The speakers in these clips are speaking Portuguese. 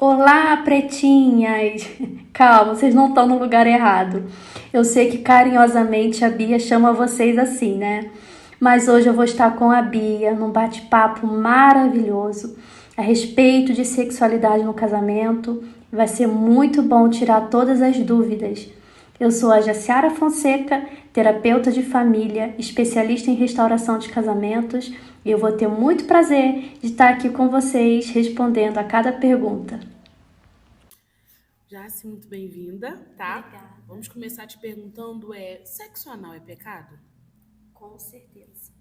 Olá, pretinhas! Calma, vocês não estão no lugar errado. Eu sei que carinhosamente a Bia chama vocês assim, né? Mas hoje eu vou estar com a Bia num bate-papo maravilhoso a respeito de sexualidade no casamento. Vai ser muito bom tirar todas as dúvidas. Eu sou a Jaciara Fonseca, terapeuta de família, especialista em restauração de casamentos, e eu vou ter muito prazer de estar aqui com vocês respondendo a cada pergunta. Jace, muito bem-vinda, tá? Obrigada. Vamos começar te perguntando, sexo anal é pecado? Com certeza.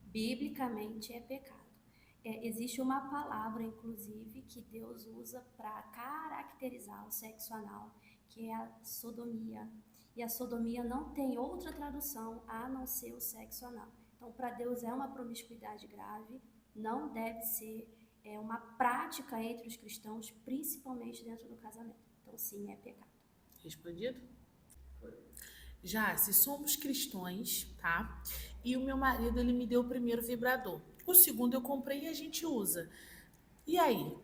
Biblicamente é pecado. Existe uma palavra, inclusive, que Deus usa para caracterizar o sexo anal, que é a sodomia. E a sodomia não tem outra tradução a não ser o sexo anal. Então, para Deus é uma promiscuidade grave, não deve ser uma prática entre os cristãos, principalmente dentro do casamento. Então, sim, é pecado. Respondido? Jace, somos cristãos, tá? E o meu marido, ele me deu o primeiro vibrador. O segundo eu comprei e a gente usa. E aí?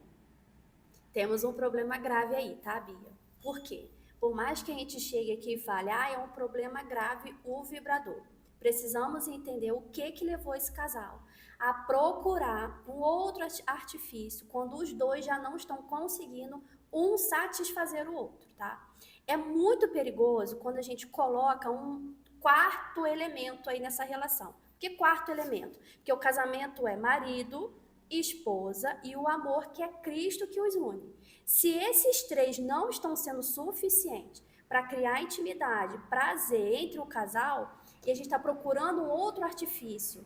Temos um problema grave aí, tá, Bia? Por quê? Por mais que a gente chegue aqui e fale, é um problema grave o vibrador. Precisamos entender o que levou esse casal a procurar um outro artifício quando os dois já não estão conseguindo um satisfazer o outro, tá? É muito perigoso quando a gente coloca um quarto elemento aí nessa relação. Que quarto elemento? Porque o casamento é marido, esposa e o amor que é Cristo que os une. Se esses três não estão sendo suficientes para criar intimidade, prazer entre o casal, e a gente está procurando um outro artifício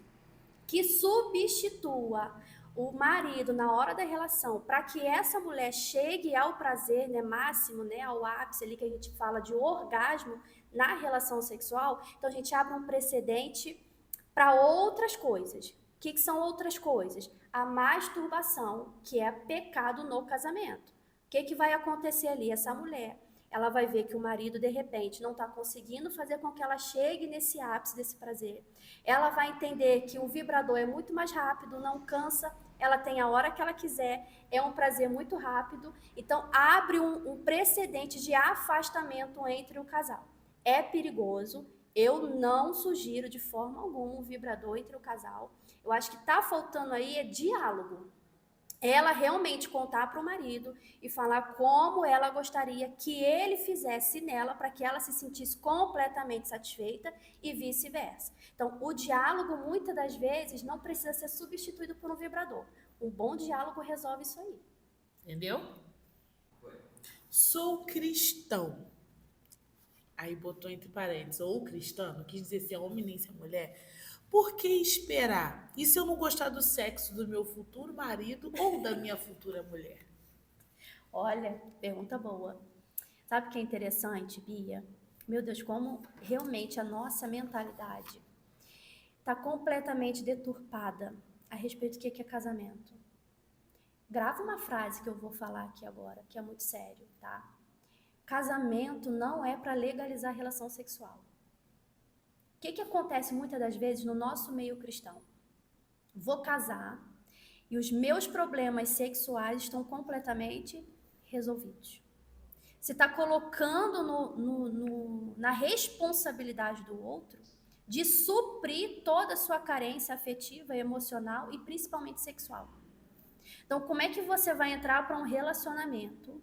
que substitua o marido na hora da relação para que essa mulher chegue ao prazer, né, máximo, né, ao ápice ali que a gente fala de orgasmo na relação sexual, então a gente abre um precedente para outras coisas. O que são outras coisas? A masturbação, que é pecado no casamento. O que vai acontecer ali? Essa mulher, ela vai ver que o marido, de repente, não está conseguindo fazer com que ela chegue nesse ápice desse prazer. Ela vai entender que o vibrador é muito mais rápido, não cansa, ela tem a hora que ela quiser, é um prazer muito rápido. Então, abre um precedente de afastamento entre o casal. É perigoso, eu não sugiro de forma alguma um vibrador entre o casal. Eu acho que tá faltando aí é diálogo. Ela realmente contar para o marido e falar como ela gostaria que ele fizesse nela para que ela se sentisse completamente satisfeita e vice-versa. Então, o diálogo, muitas das vezes, não precisa ser substituído por um vibrador. Um bom diálogo resolve isso aí. Entendeu? Sou cristão. Aí botou entre parênteses, ou cristão, não quis dizer se é homem nem se é mulher. Por que esperar? E se eu não gostar do sexo do meu futuro marido ou da minha futura mulher? Olha, pergunta boa. Sabe o que é interessante, Bia? Meu Deus, como realmente a nossa mentalidade está completamente deturpada a respeito do que é casamento. Grava uma frase que eu vou falar aqui agora, que é muito sério, tá? Casamento não é para legalizar a relação sexual. O que acontece muitas das vezes no nosso meio cristão? Vou casar e os meus problemas sexuais estão completamente resolvidos. Você está colocando na responsabilidade do outro de suprir toda a sua carência afetiva, emocional e principalmente sexual. Então, como é que você vai entrar para um relacionamento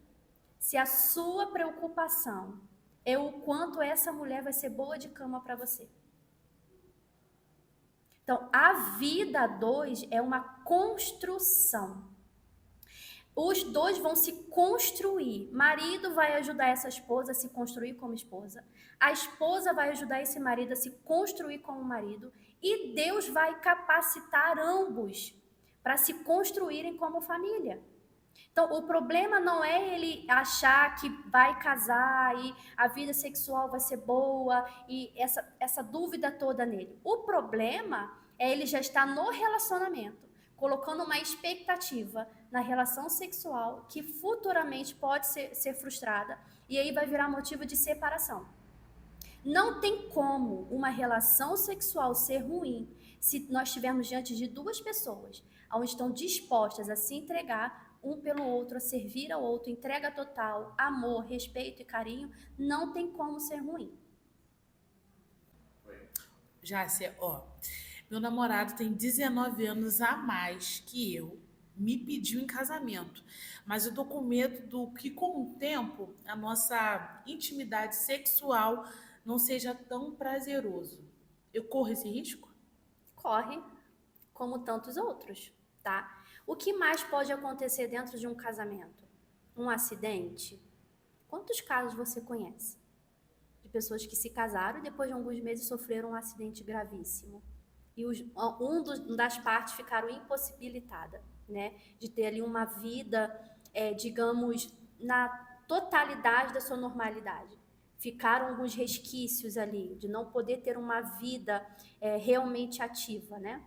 se a sua preocupação é o quanto essa mulher vai ser boa de cama para você? Então, a vida a dois é uma construção. Os dois vão se construir. Marido vai ajudar essa esposa a se construir como esposa. A esposa vai ajudar esse marido a se construir como marido. E Deus vai capacitar ambos para se construírem como família. Então, o problema não é ele achar que vai casar e a vida sexual vai ser boa e essa dúvida toda nele. O problema é ele já estar no relacionamento, colocando uma expectativa na relação sexual que futuramente pode ser frustrada e aí vai virar motivo de separação. Não tem como uma relação sexual ser ruim se nós estivermos diante de duas pessoas onde estão dispostas a se entregar um pelo outro, a servir ao outro, entrega total, amor, respeito e carinho, não tem como ser ruim. Jássia, ó, meu namorado tem 19 anos a mais que eu, me pediu em casamento, mas eu tô com medo do que com o tempo a nossa intimidade sexual não seja tão prazeroso. Eu corro esse risco? Corre como tantos outros, tá? O que mais pode acontecer dentro de um casamento? Um acidente? Quantos casos você conhece de pessoas que se casaram e depois de alguns meses sofreram um acidente gravíssimo? E das partes ficaram impossibilitada, né? De ter ali uma vida, digamos, na totalidade da sua normalidade. Ficaram alguns resquícios ali de não poder ter uma vida realmente ativa, né?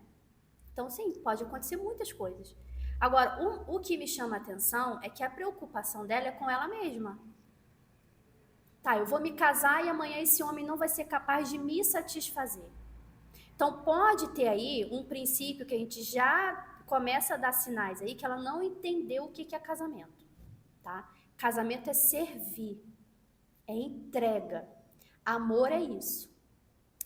Então, sim, pode acontecer muitas coisas. Agora, o que me chama a atenção é que a preocupação dela é com ela mesma. Tá, eu vou me casar e amanhã esse homem não vai ser capaz de me satisfazer. Então, pode ter aí um princípio que a gente já começa a dar sinais aí, que ela não entendeu o que é casamento, tá? Casamento é servir, é entrega. Amor é isso.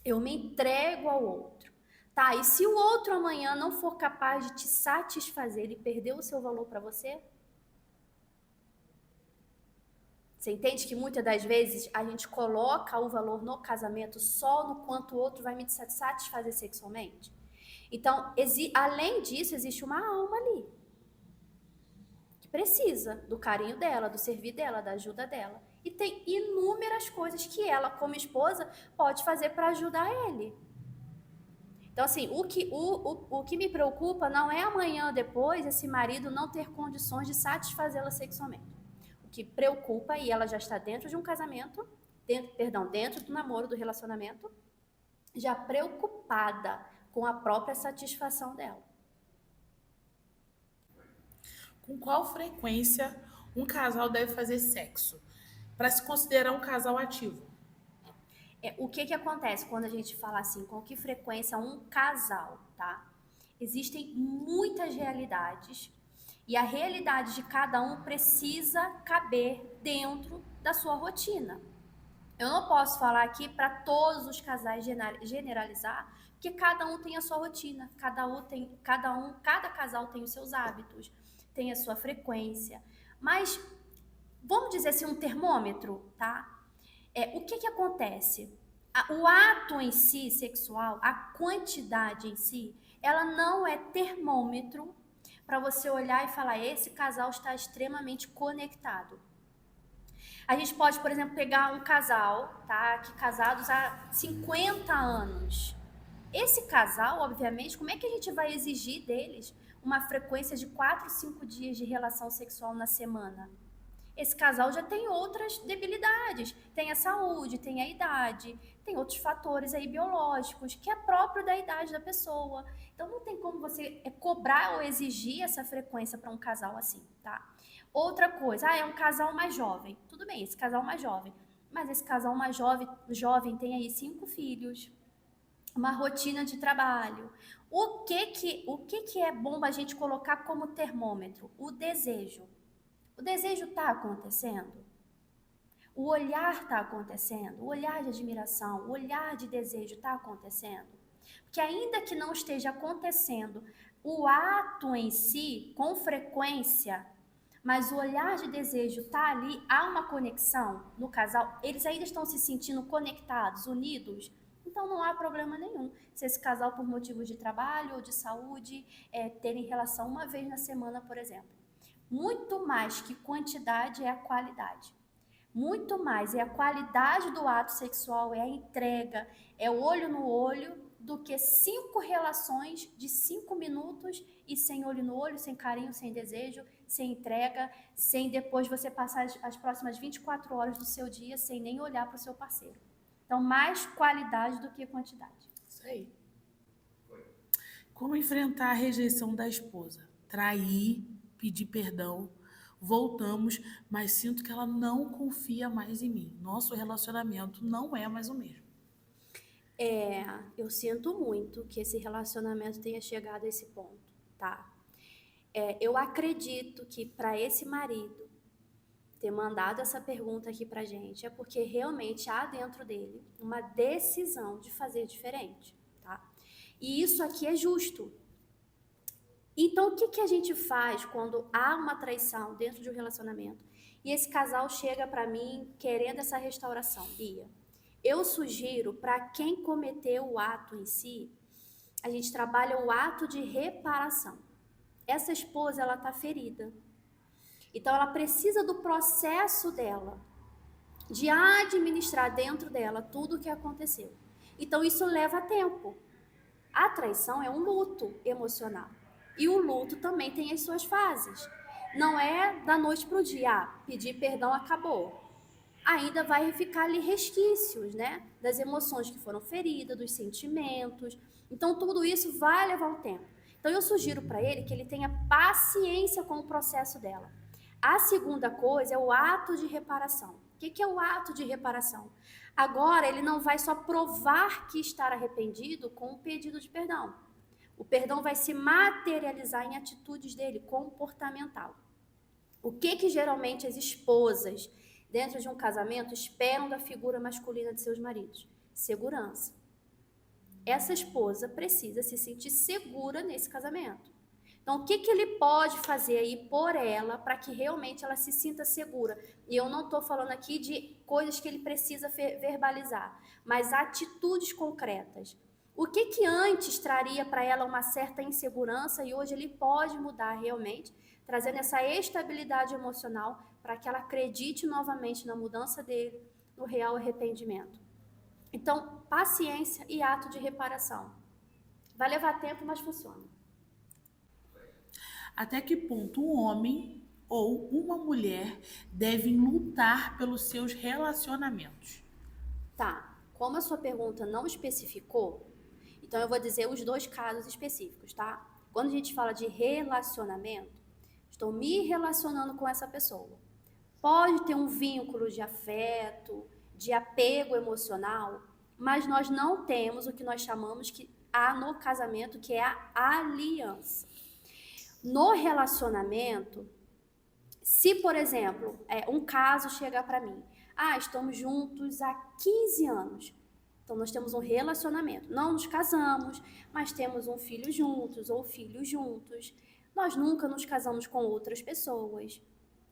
Eu me entrego ao outro. Tá, e se o outro amanhã não for capaz de te satisfazer e perder o seu valor para você? Você entende que muitas das vezes a gente coloca o valor no casamento só no quanto o outro vai me satisfazer sexualmente? Então, além disso, existe uma alma ali que precisa do carinho dela, do servir dela, da ajuda dela. E tem inúmeras coisas que ela, como esposa, pode fazer para ajudar ele. Então, assim, o que me preocupa não é amanhã ou depois esse marido não ter condições de satisfazê-la sexualmente. O que preocupa, e ela já está dentro de um casamento, dentro do namoro, do relacionamento, já preocupada com a própria satisfação dela. Com qual frequência um casal deve fazer sexo para se considerar um casal ativo? O que acontece quando a gente fala assim, com que frequência um casal, tá? Existem muitas realidades e a realidade de cada um precisa caber dentro da sua rotina. Eu não posso falar aqui para todos os casais generalizar, porque cada um tem a sua rotina, cada casal tem os seus hábitos, tem a sua frequência. Mas vamos dizer assim, um termômetro, tá? O que acontece? O ato em si, sexual, a quantidade em si, ela não é termômetro para você olhar e falar, esse casal está extremamente conectado. A gente pode, por exemplo, pegar um casal, tá? Que casados há 50 anos. Esse casal, obviamente, como é que a gente vai exigir deles uma frequência de 4, 5 dias de relação sexual na semana? Esse casal já tem outras debilidades, tem a saúde, tem a idade, tem outros fatores aí biológicos, que é próprio da idade da pessoa. Então não tem como você cobrar ou exigir essa frequência para um casal assim, tá? Outra coisa, é um casal mais jovem. Tudo bem, esse casal mais jovem. Mas esse casal mais jovem tem aí 5 filhos, uma rotina de trabalho. O que é bom a gente colocar como termômetro? O desejo. O desejo está acontecendo? O olhar está acontecendo? O olhar de admiração, o olhar de desejo está acontecendo? Porque ainda que não esteja acontecendo o ato em si, com frequência, mas o olhar de desejo está ali, há uma conexão no casal, eles ainda estão se sentindo conectados, unidos, então não há problema nenhum. Se esse casal, por motivos de trabalho ou de saúde, terem relação uma vez na semana, por exemplo. Muito mais que quantidade é a qualidade. Muito mais é a qualidade do ato sexual, é a entrega, é o olho no olho, do que 5 relações de 5 minutos e sem olho no olho, sem carinho, sem desejo, sem entrega, sem depois você passar as próximas 24 horas do seu dia sem nem olhar para o seu parceiro. Então, mais qualidade do que quantidade. Isso aí. Como enfrentar a rejeição da esposa? Trair, pedir perdão, voltamos, mas sinto que ela não confia mais em mim. Nosso relacionamento não é mais o mesmo. Eu sinto muito que esse relacionamento tenha chegado a esse ponto, tá? Eu acredito que para esse marido ter mandado essa pergunta aqui pra gente é porque realmente há dentro dele uma decisão de fazer diferente, tá? E isso aqui é justo. Então, o que que a gente faz quando há uma traição dentro de um relacionamento e esse casal chega para mim querendo essa restauração, Bia? Eu sugiro para quem cometeu o ato em si, a gente trabalha o ato de reparação. Essa esposa, ela tá ferida. Então, ela precisa do processo dela, de administrar dentro dela tudo o que aconteceu. Então, isso leva tempo. A traição é um luto emocional. E o luto também tem as suas fases. Não é da noite para o dia, pedir perdão acabou. Ainda vai ficar ali resquícios, né? Das emoções que foram feridas, dos sentimentos. Então, tudo isso vai levar um tempo. Então, eu sugiro para ele que ele tenha paciência com o processo dela. A segunda coisa é o ato de reparação. O que é o ato de reparação? Agora, ele não vai só provar que está arrependido com o pedido de perdão. O perdão vai se materializar em atitudes dele, comportamental. O que geralmente as esposas, dentro de um casamento, esperam da figura masculina de seus maridos? Segurança. Essa esposa precisa se sentir segura nesse casamento. Então, o que ele pode fazer aí por ela para que realmente ela se sinta segura? E eu não estou falando aqui de coisas que ele precisa verbalizar, mas atitudes concretas. O que antes traria para ela uma certa insegurança e hoje ele pode mudar realmente, trazendo essa estabilidade emocional para que ela acredite novamente na mudança dele, no real arrependimento. Então, paciência e ato de reparação. Vai levar tempo, mas funciona. Até que ponto um homem ou uma mulher devem lutar pelos seus relacionamentos? Tá, como a sua pergunta não especificou, então eu vou dizer os dois casos específicos, tá? Quando a gente fala de relacionamento, estou me relacionando com essa pessoa. Pode ter um vínculo de afeto, de apego emocional, mas nós não temos o que nós chamamos que há no casamento, que é a aliança. No relacionamento, se, por exemplo, um caso chega para mim, estamos juntos há 15 anos, então nós temos um relacionamento, não nos casamos, mas temos um filho juntos ou filhos juntos, nós nunca nos casamos com outras pessoas.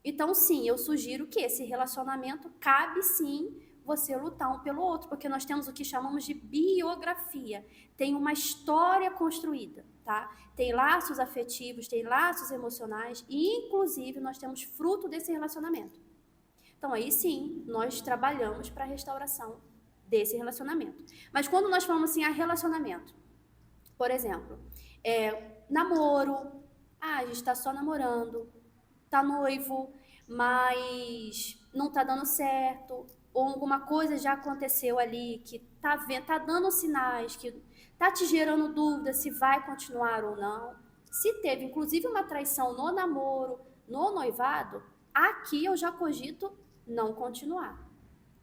Então, sim, eu sugiro que esse relacionamento cabe sim você lutar um pelo outro, porque nós temos o que chamamos de biografia, tem uma história construída, tá? Tem laços afetivos, tem laços emocionais e, inclusive, nós temos fruto desse relacionamento. Então, aí sim, nós trabalhamos para a restauração desse relacionamento. Mas quando nós falamos assim, relacionamento, por exemplo, namoro, a gente está só namorando, tá noivo, mas não tá dando certo, ou alguma coisa já aconteceu ali que tá vendo, tá dando sinais, que tá te gerando dúvida se vai continuar ou não. Se teve, inclusive, uma traição no namoro, no noivado, aqui eu já cogito não continuar.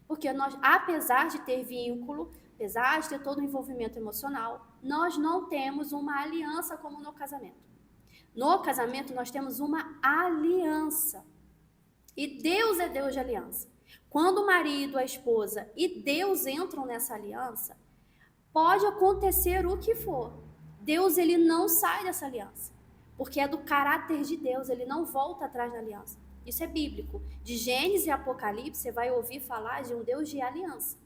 Porque nós, apesar de ter vínculo, apesar de ter todo o envolvimento emocional, nós não temos uma aliança como no casamento. No casamento, nós temos uma aliança. E Deus é Deus de aliança. Quando o marido, a esposa e Deus entram nessa aliança, pode acontecer o que for. Deus, ele não sai dessa aliança. Porque é do caráter de Deus, ele não volta atrás da aliança. Isso é bíblico. De Gênesis e Apocalipse, você vai ouvir falar de um Deus de aliança.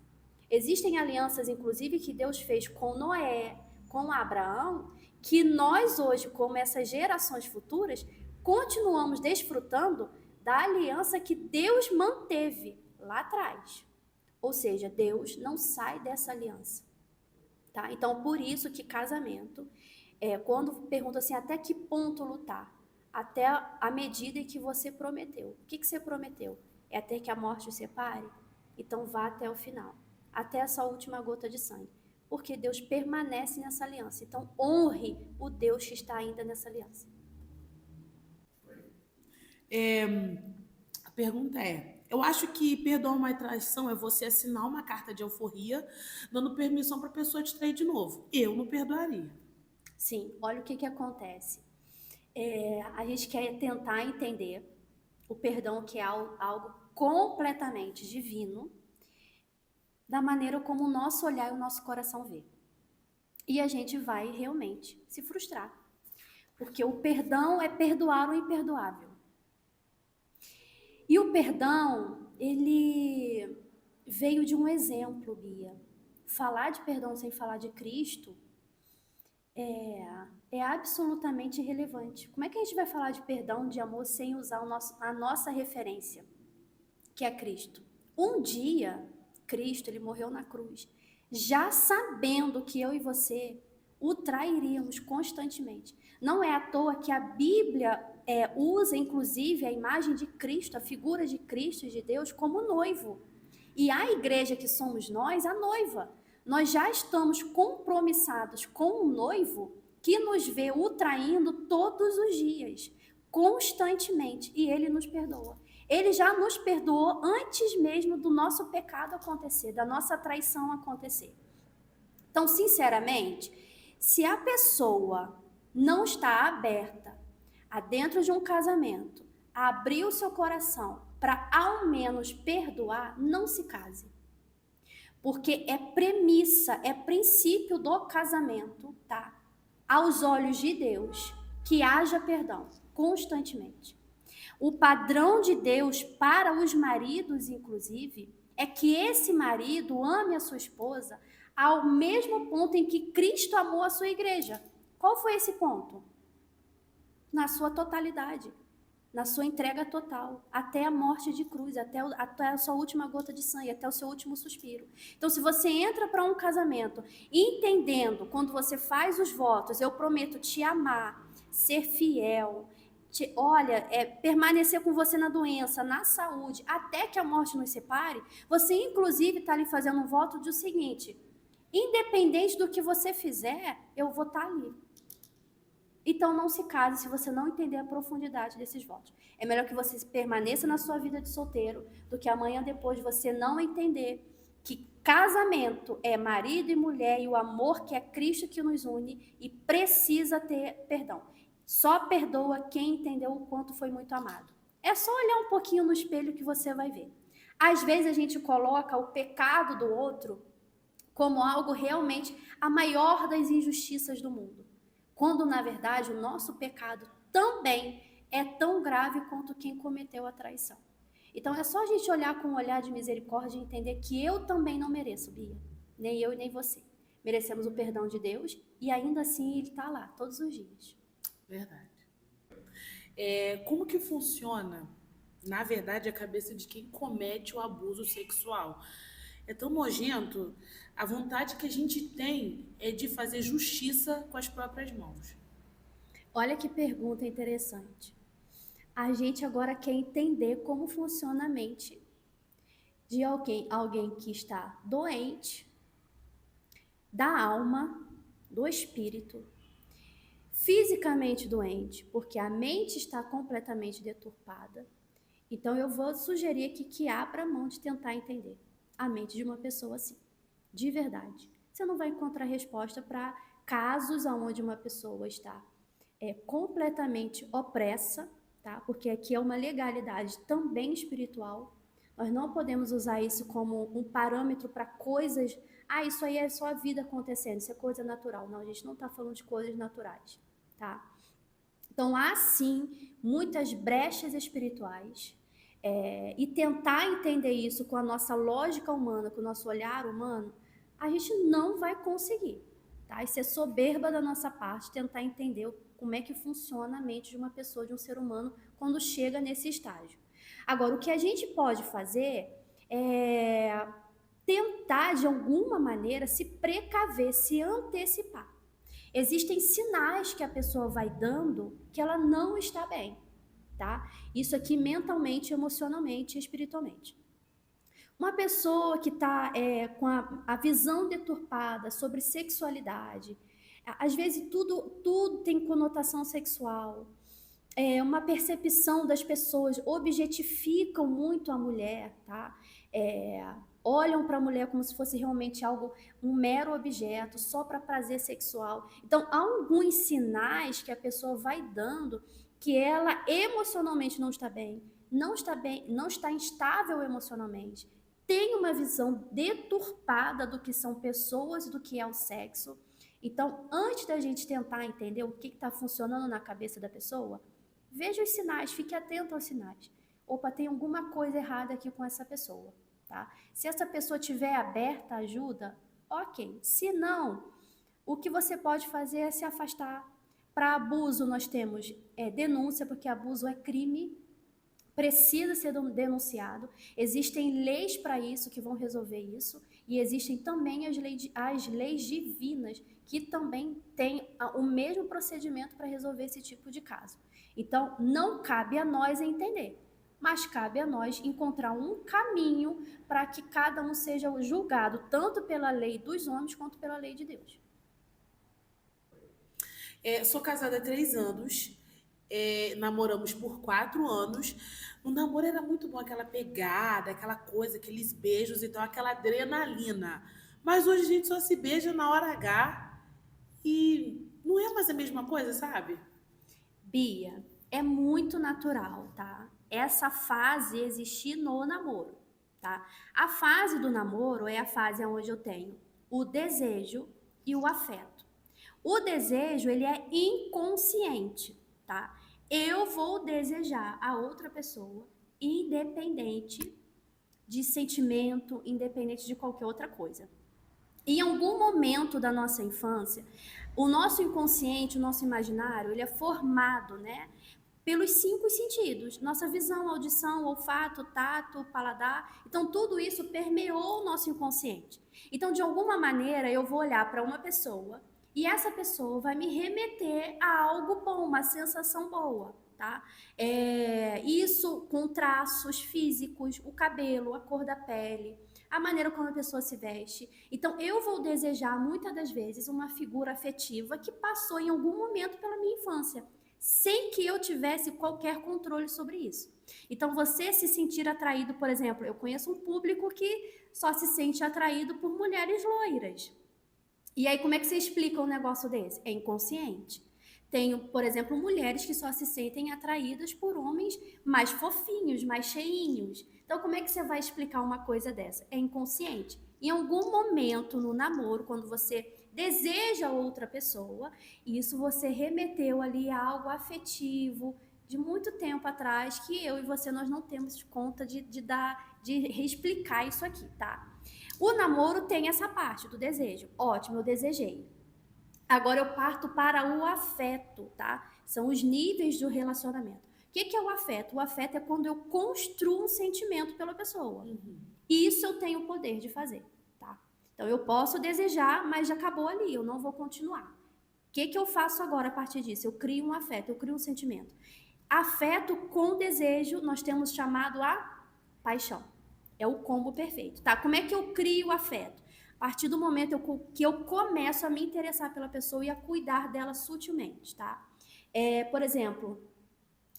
Existem alianças, inclusive, que Deus fez com Noé, com Abraão, que nós hoje, como essas gerações futuras, continuamos desfrutando da aliança que Deus manteve lá atrás. Ou seja, Deus não sai dessa aliança. Tá? Então, por isso que casamento, quando pergunta assim, até que ponto lutar? Até a medida em que você prometeu. O que você prometeu? É até que a morte o separe? Então, vá até o final. Até essa última gota de sangue. Porque Deus permanece nessa aliança. Então, honre o Deus que está ainda nessa aliança. A pergunta eu acho que perdoar uma traição é você assinar uma carta de alforria, dando permissão para a pessoa te trair de novo. Eu não perdoaria. Sim, olha o que acontece. A gente quer tentar entender o perdão, que é algo completamente divino, da maneira como o nosso olhar e o nosso coração vê. E a gente vai realmente se frustrar, porque o perdão é perdoar o imperdoável. E o perdão, ele veio de um exemplo, Bia. Falar de perdão sem falar de Cristo é absolutamente irrelevante. Como é que a gente vai falar de perdão, de amor, sem usar a nossa referência, que é Cristo? Um dia, Cristo, ele morreu na cruz, já sabendo que eu e você o trairíamos constantemente. Não é à toa que a Bíblia usa, inclusive, a imagem de Cristo, a figura de Cristo e de Deus, como noivo. E a igreja que somos nós, a noiva. Nós já estamos compromissados com um noivo que nos vê o traindo todos os dias, constantemente, e ele nos perdoa. Ele já nos perdoou antes mesmo do nosso pecado acontecer, da nossa traição acontecer. Então, sinceramente, se a pessoa não está aberta a dentro de um casamento, a abrir o seu coração para ao menos perdoar, não se case. Porque é premissa, é princípio do casamento, tá? Aos olhos de Deus, que haja perdão constantemente. O padrão de Deus para os maridos, inclusive, é que esse marido ame a sua esposa ao mesmo ponto em que Cristo amou a sua igreja. Qual foi esse ponto? Na sua totalidade, na sua entrega total, até a morte de cruz, até a sua última gota de sangue, até o seu último suspiro. Então, se você entra para um casamento entendendo, quando você faz os votos, eu prometo te amar, ser fiel, permanecer com você na doença, na saúde, até que a morte nos separe, você inclusive está ali fazendo um voto de o seguinte: independente do que você fizer, eu vou estar ali. Então não se case se você não entender a profundidade desses votos. É melhor que você permaneça na sua vida de solteiro do que amanhã depois você não entender que casamento é marido e mulher e o amor que é Cristo que nos une e precisa ter perdão. Só perdoa quem entendeu o quanto foi muito amado. É só olhar um pouquinho no espelho que você vai ver. Às vezes a gente coloca o pecado do outro como algo realmente a maior das injustiças do mundo, quando na verdade o nosso pecado também é tão grave quanto quem cometeu a traição. Então é só a gente olhar com um olhar de misericórdia e entender que eu também não mereço, Bia, nem eu e nem você. Merecemos o perdão de Deus e ainda assim ele está lá todos os dias. Verdade. Como que funciona, na verdade, a cabeça de quem comete o abuso sexual? É tão nojento, a vontade que a gente tem é de fazer justiça com as próprias mãos. Olha que pergunta interessante. A gente agora quer entender como funciona a mente de alguém que está doente, da alma, do espírito, fisicamente doente, porque a mente está completamente deturpada. Então eu vou sugerir aqui que abra a mão de tentar entender a mente de uma pessoa assim, de verdade. Você não vai encontrar resposta para casos onde uma pessoa está completamente opressa, tá? Porque aqui é uma legalidade também espiritual. Nós não podemos usar isso como um parâmetro para coisas. Isso aí é só a vida acontecendo, isso é coisa natural. Não, a gente não está falando de coisas naturais, tá? Então, há sim muitas brechas espirituais. E tentar entender isso com a nossa lógica humana, com o nosso olhar humano, a gente não vai conseguir, tá? Isso é soberba da nossa parte, tentar entender como é que funciona a mente de uma pessoa, de um ser humano, quando chega nesse estágio. Agora, o que a gente pode fazer é tentar, de alguma maneira, se precaver, se antecipar. Existem sinais que a pessoa vai dando que ela não está bem, tá? Isso aqui mentalmente, emocionalmente e espiritualmente. Uma pessoa que está com a visão deturpada sobre sexualidade, às vezes tudo tem conotação sexual, uma percepção das pessoas objetificam muito a mulher, tá? olham para a mulher como se fosse realmente algo, um mero objeto, só para prazer sexual. Então, há alguns sinais que a pessoa vai dando que ela emocionalmente não está bem, não está instável emocionalmente, tem uma visão deturpada do que são pessoas e do que é o sexo. Então, antes da gente tentar entender o que está funcionando na cabeça da pessoa, veja os sinais, fique atento aos sinais. Opa, tem alguma coisa errada aqui com essa pessoa, tá? Se essa pessoa tiver aberta à ajuda, ok. Se não, o que você pode fazer é se afastar. Para abuso, nós temos denúncia, porque abuso é crime, precisa ser denunciado. Existem leis para isso que vão resolver isso, e existem também as leis divinas que também têm o mesmo procedimento para resolver esse tipo de caso. Então, não cabe a nós entender, mas cabe a nós encontrar um caminho para que cada um seja julgado tanto pela lei dos homens quanto pela lei de Deus. Sou casada há 3 anos. Namoramos por 4 anos. O namoro era muito bom, aquela pegada, aquela coisa, aqueles beijos, então aquela adrenalina. Mas hoje a gente só se beija na hora H e não é mais a mesma coisa, sabe? Bia, é muito natural, tá? Essa fase existir no namoro, tá? A fase do namoro é a fase onde eu tenho o desejo e o afeto. O desejo, ele é inconsciente, tá? Eu vou desejar a outra pessoa independente de sentimento, independente de qualquer outra coisa. Em algum momento da nossa infância, o nosso inconsciente, o nosso imaginário, ele é formado, né, pelos 5 sentidos. Nossa visão, audição, olfato, tato, paladar. Então, tudo isso permeou o nosso inconsciente. Então, de alguma maneira, eu vou olhar para uma pessoa e essa pessoa vai me remeter a algo bom, uma sensação boa, tá? Isso com traços físicos, o cabelo, a cor da pele, a maneira como a pessoa se veste. Então, eu vou desejar, muitas das vezes, uma figura afetiva que passou em algum momento pela minha infância, sem que eu tivesse qualquer controle sobre isso. Então, você se sentir atraído, por exemplo, eu conheço um público que só se sente atraído por mulheres loiras. E aí, como é que você explica um negócio desse? É inconsciente. Tenho, por exemplo, mulheres que só se sentem atraídas por homens mais fofinhos, mais cheinhos. Então, como é que você vai explicar uma coisa dessa? É inconsciente. Em algum momento no namoro, quando você deseja outra pessoa, isso você remeteu ali a algo afetivo de muito tempo atrás que eu e você nós não temos conta de explicar isso aqui, tá? O namoro tem essa parte do desejo. Ótimo, eu desejei. Agora eu parto para o afeto, tá? São os níveis do relacionamento. O que é o afeto? O afeto é quando eu construo um sentimento pela pessoa. Isso eu tenho o poder de fazer, tá? Então eu posso desejar, mas já acabou ali, eu não vou continuar. O que eu faço agora a partir disso? Eu crio um afeto, eu crio um sentimento. Afeto com desejo, nós temos chamado a paixão. É o combo perfeito, tá? Como é que eu crio o afeto? A partir do momento que eu começo a me interessar pela pessoa e a cuidar dela sutilmente, tá? Por exemplo,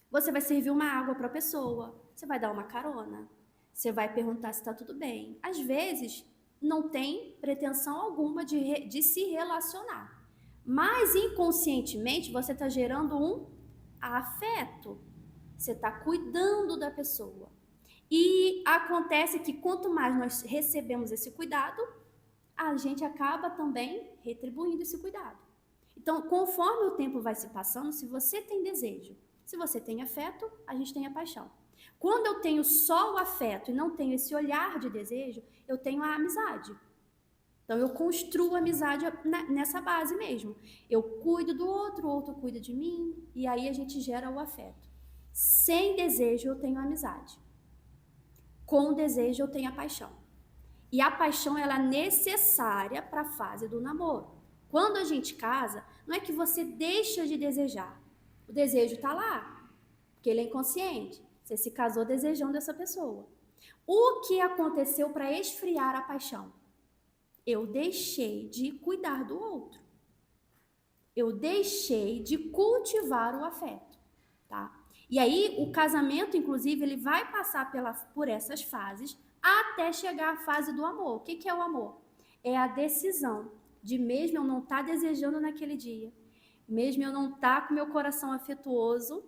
você vai servir uma água para a pessoa, você vai dar uma carona, você vai perguntar se está tudo bem. Às vezes, não tem pretensão alguma de se relacionar, mas inconscientemente você está gerando um afeto, você está cuidando da pessoa. E acontece que quanto mais nós recebemos esse cuidado, a gente acaba também retribuindo esse cuidado. Então, conforme o tempo vai se passando, se você tem desejo, se você tem afeto, a gente tem a paixão. Quando eu tenho só o afeto e não tenho esse olhar de desejo, eu tenho a amizade. Então, eu construo a amizade nessa base mesmo. Eu cuido do outro, o outro cuida de mim, e aí a gente gera o afeto. Sem desejo, eu tenho a amizade. Com desejo, eu tenho a paixão. E a paixão, ela é necessária para a fase do namoro. Quando a gente casa, não é que você deixa de desejar. O desejo está lá, porque ele é inconsciente. Você se casou desejando essa pessoa. O que aconteceu para esfriar a paixão? Eu deixei de cuidar do outro. Eu deixei de cultivar o afeto, tá? E aí, o casamento, inclusive, ele vai passar por essas fases até chegar à fase do amor. O que é o amor? É a decisão de mesmo eu não estar desejando naquele dia, mesmo eu não estar com meu coração afetuoso,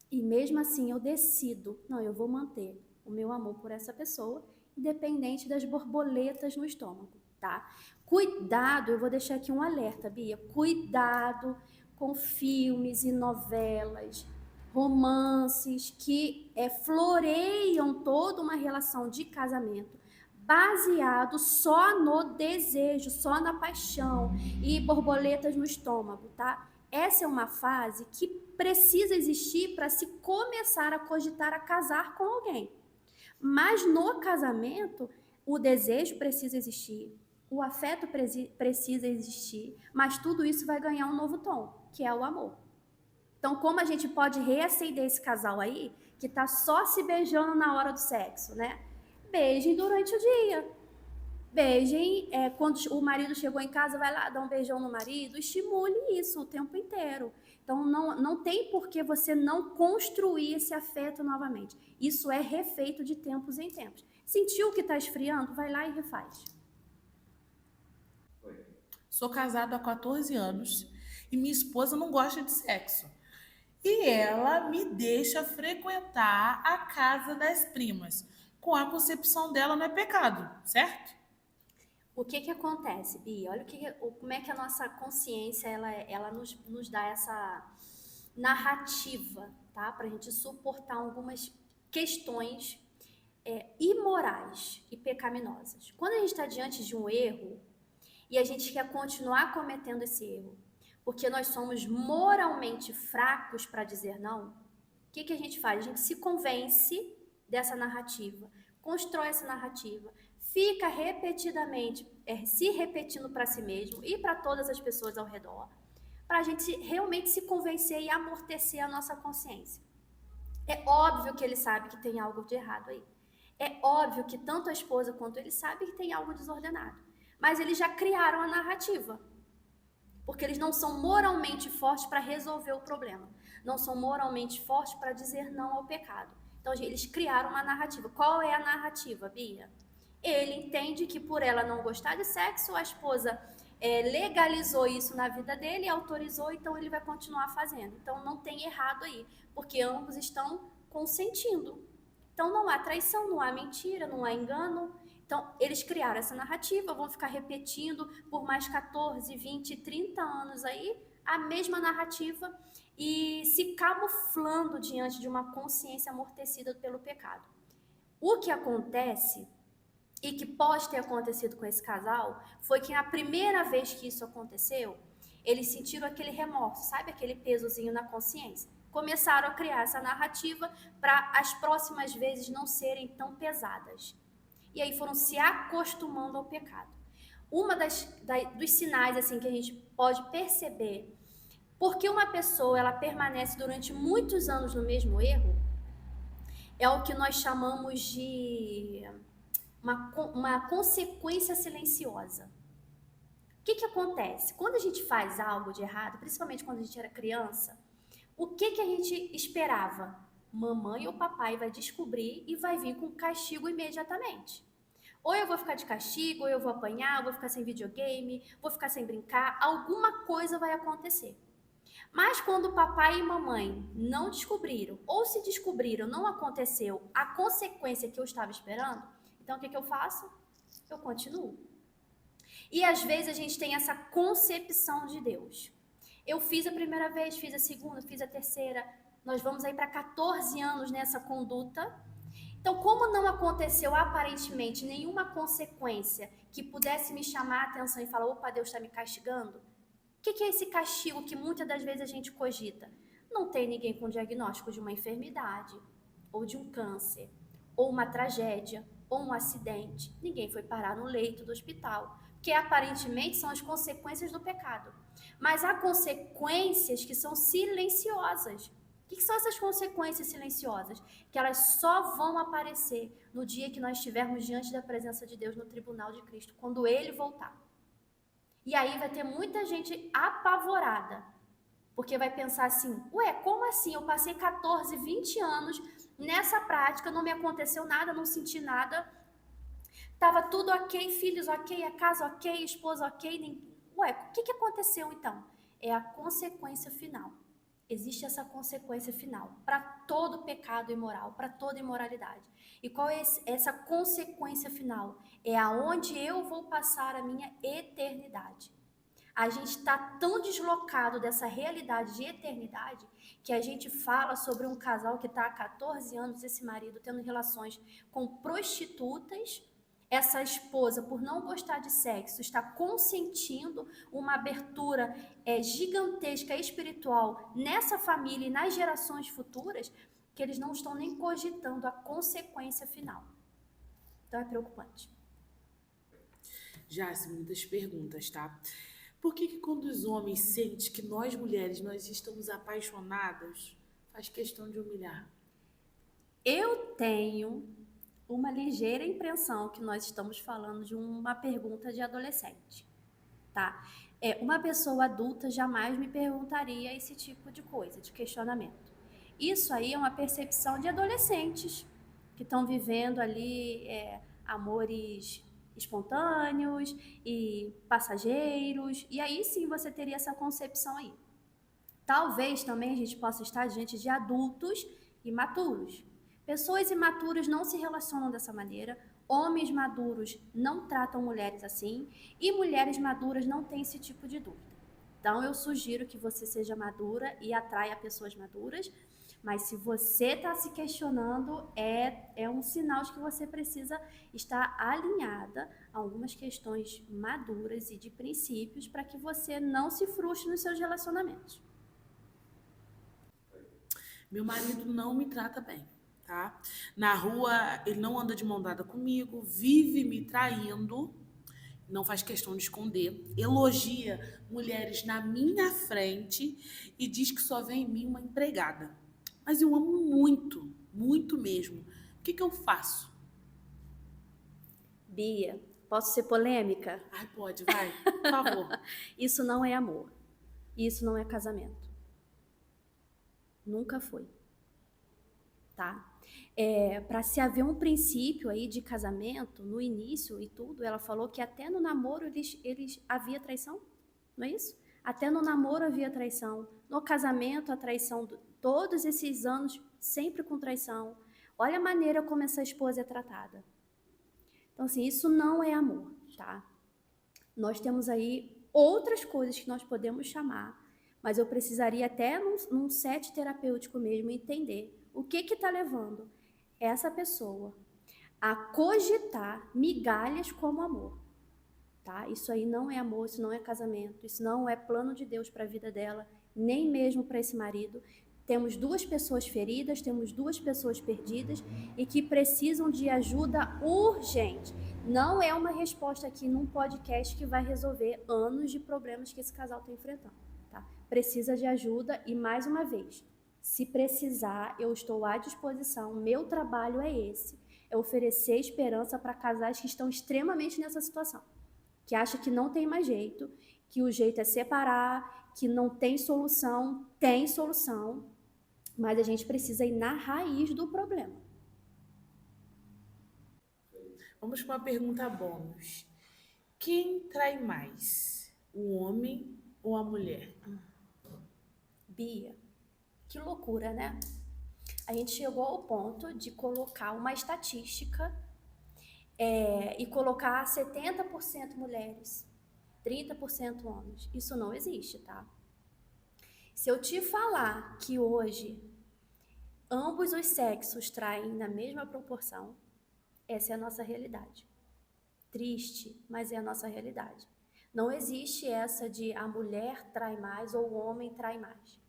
e mesmo assim eu decido, não, eu vou manter o meu amor por essa pessoa, independente das borboletas no estômago, tá? Cuidado, eu vou deixar aqui um alerta, Bia, cuidado com filmes e novelas, romances que floreiam toda uma relação de casamento baseado só no desejo, só na paixão e borboletas no estômago, tá? Essa é uma fase que precisa existir para se começar a cogitar a casar com alguém. Mas no casamento, o desejo precisa existir, o afeto precisa existir, mas tudo isso vai ganhar um novo tom, que é o amor. Então, como a gente pode reacender esse casal aí, que tá só se beijando na hora do sexo, né? Beijem durante o dia. Beijem, quando o marido chegou em casa, vai lá dar um beijão no marido, estimule isso o tempo inteiro. Então, não tem por que você não construir esse afeto novamente. Isso é refeito de tempos em tempos. Sentiu que está esfriando? Vai lá e refaz. Sou casado há 14 anos e minha esposa não gosta de sexo. E ela me deixa frequentar a casa das primas. Com a concepção dela não é pecado, certo? O que acontece, Bia? Olha como é que a nossa consciência ela nos dá essa narrativa, tá? Para a gente suportar algumas questões imorais e pecaminosas. Quando a gente está diante de um erro e a gente quer continuar cometendo esse erro, porque nós somos moralmente fracos para dizer não, o que a gente faz? A gente se convence dessa narrativa, constrói essa narrativa, fica repetidamente se repetindo para si mesmo e para todas as pessoas ao redor, para a gente realmente se convencer e amortecer a nossa consciência. É óbvio que ele sabe que tem algo de errado aí. É óbvio que tanto a esposa quanto ele sabem que tem algo desordenado. Mas eles já criaram a narrativa. Porque eles não são moralmente fortes para resolver o problema. Não são moralmente fortes para dizer não ao pecado. Então, eles criaram uma narrativa. Qual é a narrativa, Bia? Ele entende que por ela não gostar de sexo, a esposa legalizou isso na vida dele, autorizou, então ele vai continuar fazendo. Então, não tem errado aí, porque ambos estão consentindo. Então, não há traição, não há mentira, não há engano. Então, eles criaram essa narrativa, vão ficar repetindo por mais 14, 20, 30 anos aí, a mesma narrativa e se camuflando diante de uma consciência amortecida pelo pecado. O que acontece, e que pode ter acontecido com esse casal, foi que a primeira vez que isso aconteceu, eles sentiram aquele remorso, sabe? Aquele pesozinho na consciência. Começaram a criar essa narrativa para as próximas vezes não serem tão pesadas. E aí foram se acostumando ao pecado. Uma dos sinais assim que a gente pode perceber porque uma pessoa ela permanece durante muitos anos no mesmo erro é o que nós chamamos de uma consequência silenciosa. O que acontece? Quando a gente faz algo de errado, principalmente quando a gente era criança, o que a gente esperava? Mamãe ou papai vai descobrir e vai vir com castigo imediatamente. Ou eu vou ficar de castigo, ou eu vou apanhar, vou ficar sem videogame, vou ficar sem brincar, alguma coisa vai acontecer. Mas quando papai e mamãe não descobriram, ou se descobriram, não aconteceu a consequência que eu estava esperando, então o que eu faço? Eu continuo. E às vezes a gente tem essa concepção de Deus. Eu fiz a primeira vez, fiz a segunda, fiz a terceira, nós vamos aí para 14 anos nessa conduta. Então, como não aconteceu aparentemente nenhuma consequência que pudesse me chamar a atenção e falar, opa, Deus está me castigando? O que é esse castigo que muitas das vezes a gente cogita? Não tem ninguém com diagnóstico de uma enfermidade, ou de um câncer, ou uma tragédia, ou um acidente. Ninguém foi parar no leito do hospital, que aparentemente são as consequências do pecado. Mas há consequências que são silenciosas. O que são essas consequências silenciosas? Que elas só vão aparecer no dia que nós estivermos diante da presença de Deus no tribunal de Cristo, quando Ele voltar. E aí vai ter muita gente apavorada, porque vai pensar assim, ué, como assim? Eu passei 14, 20 anos nessa prática, não me aconteceu nada, não senti nada, Tava tudo ok, filhos ok, a casa ok, esposa ok. Ué, o que aconteceu então? É a consequência final. Existe essa consequência final para todo pecado imoral, para toda imoralidade. E qual é essa consequência final? É aonde eu vou passar a minha eternidade. A gente está tão deslocado dessa realidade de eternidade que a gente fala sobre um casal que está há 14 anos, esse marido tendo relações com prostitutas. Essa esposa, por não gostar de sexo, está consentindo uma abertura gigantesca espiritual nessa família e nas gerações futuras, que eles não estão nem cogitando a consequência final. Então é preocupante. Já, muitas perguntas, tá? Por que quando os homens sentem que nós mulheres nós estamos apaixonadas, faz questão de humilhar? Eu tenho uma ligeira impressão que nós estamos falando de uma pergunta de adolescente, tá? Uma pessoa adulta jamais me perguntaria esse tipo de coisa, de questionamento. Isso aí é uma percepção de adolescentes que estão vivendo ali amores espontâneos e passageiros, e aí sim você teria essa concepção aí. Talvez também a gente possa estar diante de adultos imaturos. Pessoas imaturas não se relacionam dessa maneira, homens maduros não tratam mulheres assim, e mulheres maduras não têm esse tipo de dúvida. Então eu sugiro que você seja madura e atraia pessoas maduras, mas se você está se questionando, é um sinal de que você precisa estar alinhada a algumas questões maduras e de princípios para que você não se frustre nos seus relacionamentos. Meu marido não me trata bem, tá? Na rua, ele não anda de mão dada comigo, vive me traindo, não faz questão de esconder, elogia mulheres na minha frente e diz que só vê em mim uma empregada. Mas eu amo muito, muito mesmo. O que eu faço? Bia, posso ser polêmica? Ai, pode, vai, por favor. Isso não é amor. Isso não é casamento. Nunca foi. Tá? Para se haver um princípio aí de casamento, no início e tudo, ela falou que até no namoro eles havia traição, não é isso? Até no namoro havia traição, no casamento a traição, todos esses anos sempre com traição. Olha a maneira como essa esposa é tratada. Então, assim, isso não é amor, tá? Nós temos aí outras coisas que nós podemos chamar, mas eu precisaria até num set terapêutico mesmo entender o que está levando essa pessoa a cogitar migalhas como amor, tá? Isso aí não é amor, isso não é casamento, isso não é plano de Deus para a vida dela, nem mesmo para esse marido. Temos duas pessoas feridas, temos duas pessoas perdidas e que precisam de ajuda urgente. Não é uma resposta aqui num podcast que vai resolver anos de problemas que esse casal está enfrentando, tá? Precisa de ajuda e, mais uma vez, se precisar, eu estou à disposição. Meu trabalho é esse, é oferecer esperança para casais que estão extremamente nessa situação, que acham que não tem mais jeito, que o jeito é separar, que não tem solução, mas a gente precisa ir na raiz do problema. Vamos para uma pergunta bônus. Quem trai mais? O homem ou a mulher? Bia, que loucura, né? A gente chegou ao ponto de colocar uma estatística e colocar 70% mulheres, 30% homens. Isso não existe, tá? Se eu te falar que hoje ambos os sexos traem na mesma proporção, essa é a nossa realidade. Triste, mas é a nossa realidade. Não existe essa de a mulher trai mais ou o homem trai mais.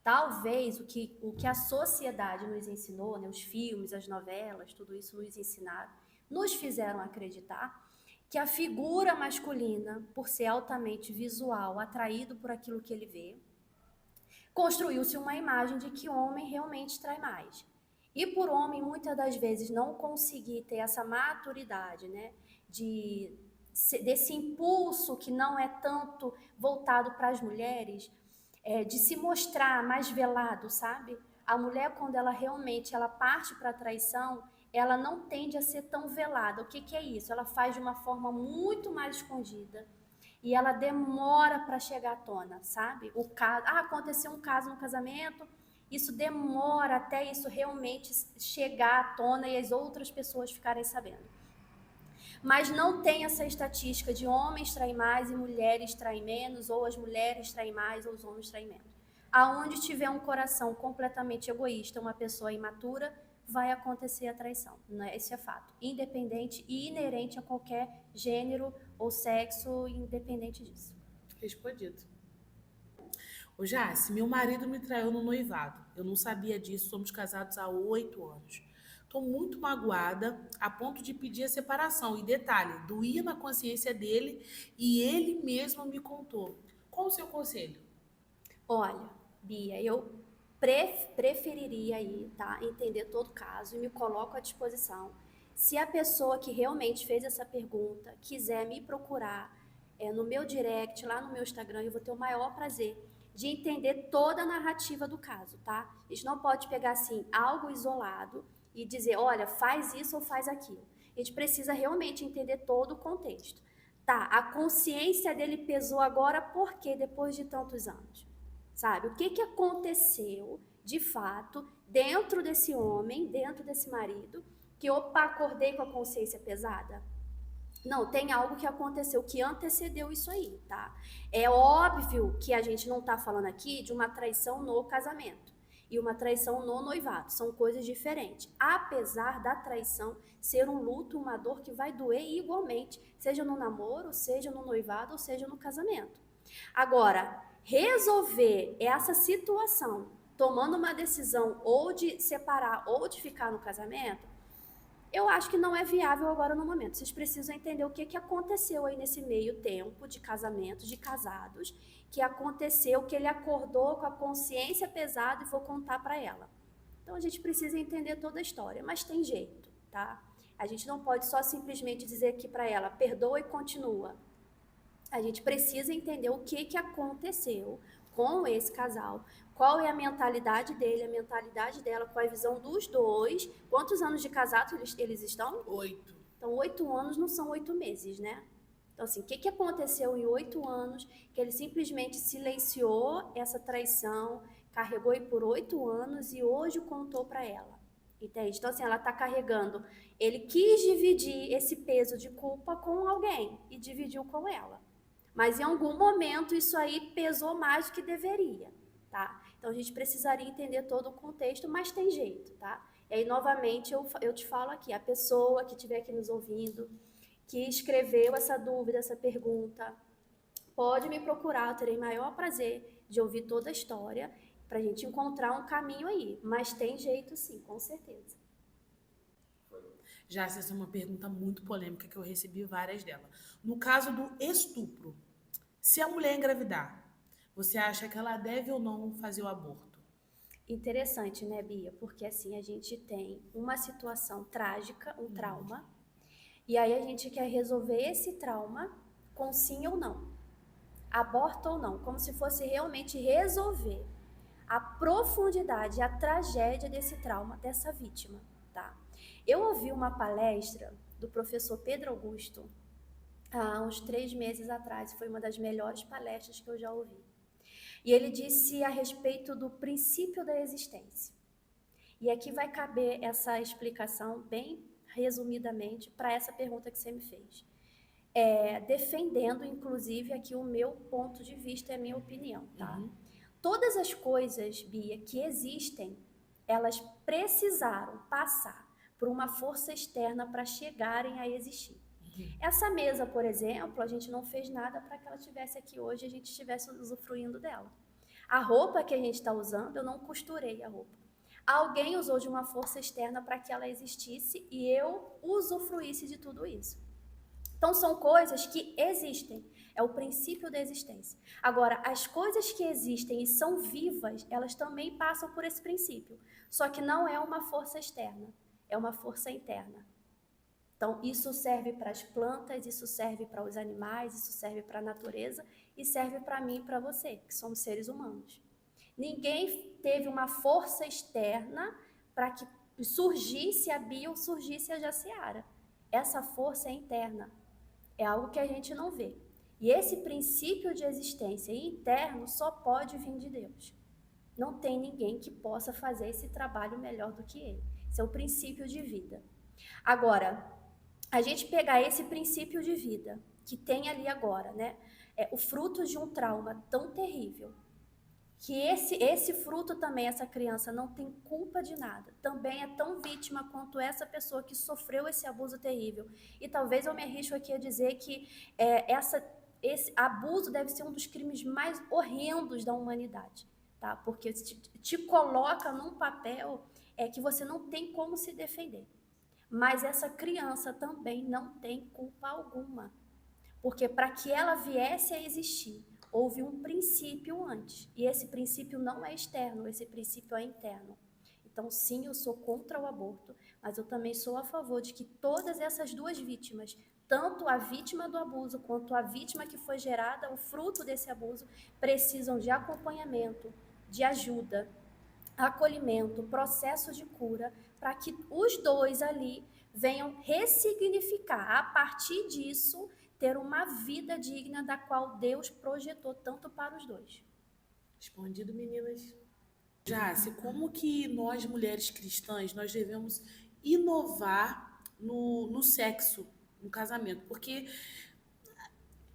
Talvez o que a sociedade nos ensinou, né, os filmes, as novelas, tudo isso nos ensinaram, nos fizeram acreditar que a figura masculina, por ser altamente visual, atraído por aquilo que ele vê, construiu-se uma imagem de que o homem realmente trai mais. E por homem, muitas das vezes, não conseguir ter essa maturidade, né, desse impulso que não é tanto voltado para as mulheres, de se mostrar mais velado, sabe? A mulher, quando ela realmente parte para a traição, ela não tende a ser tão velada. O que que é isso? Ela faz de uma forma muito mais escondida e ela demora para chegar à tona, sabe? O caso, aconteceu um caso no casamento, isso demora até isso realmente chegar à tona e as outras pessoas ficarem sabendo. Mas não tem essa estatística de homens traem mais e mulheres traem menos, ou as mulheres traem mais ou os homens traem menos. Aonde tiver um coração completamente egoísta, uma pessoa imatura, vai acontecer a traição. Né? Esse é fato. Independente e inerente a qualquer gênero ou sexo, independente disso. Respondido. Ô Jace, meu marido me traiu no noivado. Eu não sabia disso, somos casados há 8 anos. Estou muito magoada a ponto de pedir a separação. E detalhe, doía na consciência dele e ele mesmo me contou. Qual o seu conselho? Olha, Bia, eu preferiria aí, tá? Entender todo o caso e me coloco à disposição. Se a pessoa que realmente fez essa pergunta quiser me procurar no meu direct, lá no meu Instagram, eu vou ter o maior prazer de entender toda a narrativa do caso, tá? A gente não pode pegar assim algo isolado e dizer, olha, faz isso ou faz aquilo. A gente precisa realmente entender todo o contexto. Tá, a consciência dele pesou agora por quê depois de tantos anos? Sabe? O que que aconteceu, de fato, dentro desse homem, dentro desse marido, que, opa, acordei com a consciência pesada? Não, tem algo que aconteceu que antecedeu isso aí, tá? É óbvio que a gente não tá falando aqui de uma traição no casamento e uma traição no noivado, são coisas diferentes. Apesar da traição ser um luto, uma dor que vai doer igualmente, seja no namoro, seja no noivado ou seja no casamento. Agora, resolver essa situação tomando uma decisão ou de separar ou de ficar no casamento, eu acho que não é viável agora no momento. Vocês precisam entender o que que aconteceu aí nesse meio tempo de casamento, de casados, que aconteceu, que ele acordou com a consciência pesada e vou contar para ela. Então a gente precisa entender toda a história, mas tem jeito, tá? A gente não pode só simplesmente dizer aqui para ela, perdoa e continua. A gente precisa entender o que que aconteceu com esse casal, qual é a mentalidade dele, a mentalidade dela, qual é a visão dos dois, quantos anos de casado eles estão? 8. Então, 8 anos não são 8 meses, né? Então, assim, o que que aconteceu em 8 anos que ele simplesmente silenciou essa traição, carregou aí por 8 anos e hoje contou para ela? Entende? Então, assim, ela está carregando. Ele quis dividir esse peso de culpa com alguém e dividiu com ela. Mas em algum momento isso aí pesou mais do que deveria, tá? Então a gente precisaria entender todo o contexto, mas tem jeito, tá? E aí, novamente, eu te falo aqui, a pessoa que estiver aqui nos ouvindo, que escreveu essa dúvida, essa pergunta, pode me procurar, eu terei maior prazer de ouvir toda a história para a gente encontrar um caminho aí. Mas tem jeito sim, com certeza. Já essa é uma pergunta muito polêmica que eu recebi várias dela. No caso do estupro, se a mulher engravidar, você acha que ela deve ou não fazer o aborto? Interessante, né, Bia? Porque assim, a gente tem uma situação trágica, um trauma, e aí a gente quer resolver esse trauma com sim ou não, aborto ou não, como se fosse realmente resolver a profundidade, a tragédia desse trauma, dessa vítima, tá? Eu ouvi uma palestra do professor Pedro Augusto há uns 3 meses atrás, foi uma das melhores palestras que eu já ouvi. E ele disse a respeito do princípio da existência. E aqui vai caber essa explicação, bem resumidamente, para essa pergunta que você me fez. Defendendo, inclusive, aqui o meu ponto de vista e a minha opinião, tá? Todas as coisas, Bia, que existem, elas precisaram passar por uma força externa para chegarem a existir. Essa mesa, por exemplo, a gente não fez nada para que ela estivesse aqui hoje e a gente estivesse usufruindo dela. A roupa que a gente está usando, eu não costurei a roupa. Alguém usou de uma força externa para que ela existisse e eu usufruísse de tudo isso. Então, são coisas que existem. É o princípio da existência. Agora, as coisas que existem e são vivas, elas também passam por esse princípio. Só que não é uma força externa, é uma força interna. Então, isso serve para as plantas, isso serve para os animais, isso serve para a natureza e serve para mim e para você, que somos seres humanos. Ninguém teve uma força externa para que surgisse a Bia ou surgisse a Jaciara. Essa força é interna, é algo que a gente não vê. E esse princípio de existência interno só pode vir de Deus. Não tem ninguém que possa fazer esse trabalho melhor do que ele. Esse é o princípio de vida. Agora, a gente pegar esse princípio de vida que tem ali agora, né? É o fruto de um trauma tão terrível, que esse fruto também, essa criança não tem culpa de nada, também é tão vítima quanto essa pessoa que sofreu esse abuso terrível. E talvez eu me arrisco aqui a dizer que esse abuso deve ser um dos crimes mais horrendos da humanidade, tá? Porque te coloca num papel que você não tem como se defender. Mas essa criança também não tem culpa alguma, porque para que ela viesse a existir, houve um princípio antes, e esse princípio não é externo, esse princípio é interno. Então, sim, eu sou contra o aborto, mas eu também sou a favor de que todas essas duas vítimas, tanto a vítima do abuso quanto a vítima que foi gerada, o fruto desse abuso, precisam de acompanhamento, de ajuda, acolhimento, processo de cura, para que os dois ali venham ressignificar, a partir disso, ter uma vida digna da qual Deus projetou tanto para os dois. Respondido, meninas. Jace, como que nós, mulheres cristãs, nós devemos inovar no sexo, no casamento? Porque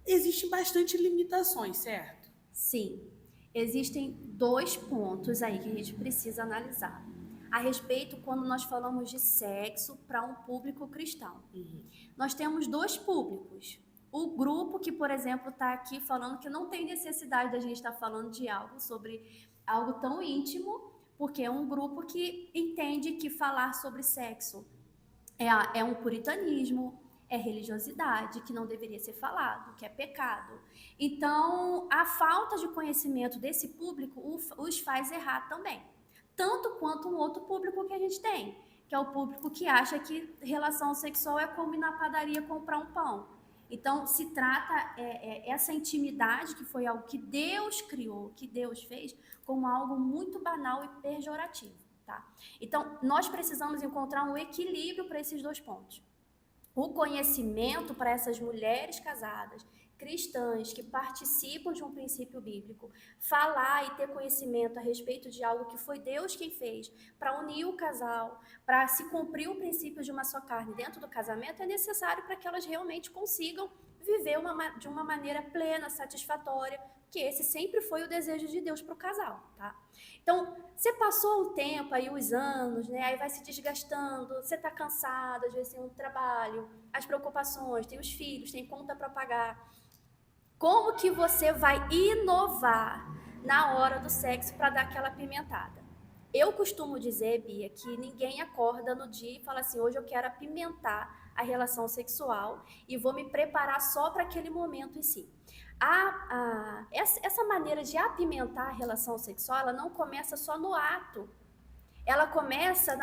existem bastante limitações, certo? Sim, existem 2 pontos aí que a gente precisa analisar. A respeito quando nós falamos de sexo para um público cristão. Nós temos 2 públicos. O grupo que, por exemplo, está aqui falando que não tem necessidade da gente estar falando de algo sobre algo tão íntimo, porque é um grupo que entende que falar sobre sexo é um puritanismo, é religiosidade, que não deveria ser falado, que é pecado. Então, a falta de conhecimento desse público os faz errar também. Tanto quanto um outro público que a gente tem, que é o público que acha que relação sexual é como ir na padaria comprar um pão. Então, se trata essa intimidade, que foi algo que Deus criou, que Deus fez, como algo muito banal e pejorativo. Tá? Então, nós precisamos encontrar um equilíbrio para esses 2 pontos. O conhecimento para essas mulheres casadas, cristãs, que participam de um princípio bíblico, falar e ter conhecimento a respeito de algo que foi Deus quem fez, para unir o casal, para se cumprir o princípio de uma só carne dentro do casamento, é necessário para que elas realmente consigam viver de uma maneira plena, satisfatória, que esse sempre foi o desejo de Deus para o casal, tá? Então, você passou o tempo aí, os anos, né? Aí vai se desgastando, você está cansado, às vezes tem um trabalho, as preocupações, tem os filhos, tem conta para pagar. Como que você vai inovar na hora do sexo para dar aquela apimentada? Eu costumo dizer, Bia, que ninguém acorda no dia e fala assim, hoje eu quero apimentar a relação sexual e vou me preparar só para aquele momento em si. Essa maneira de apimentar a relação sexual, ela não começa só no ato. Ela começa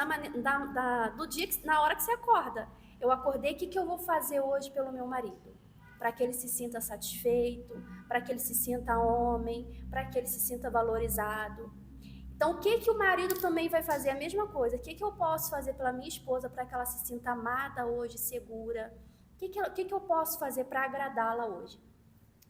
do dia na hora que você acorda. Eu acordei, o que eu vou fazer hoje pelo meu marido? Para que ele se sinta satisfeito, para que ele se sinta homem, para que ele se sinta valorizado. Então, o que o marido também vai fazer? A mesma coisa. O que eu posso fazer pela minha esposa para que ela se sinta amada hoje, segura? O que eu posso fazer para agradá-la hoje?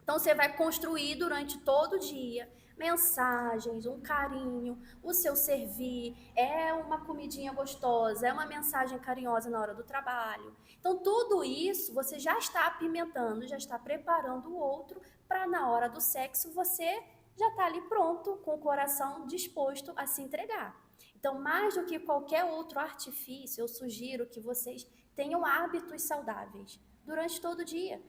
Então, você vai construir durante todo o dia mensagens, um carinho, o seu servir, é uma comidinha gostosa, é uma mensagem carinhosa na hora do trabalho. Então, tudo isso você já está apimentando, já está preparando o outro para na hora do sexo você já está ali pronto, com o coração disposto a se entregar. Então, mais do que qualquer outro artifício, eu sugiro que vocês tenham hábitos saudáveis durante todo o dia.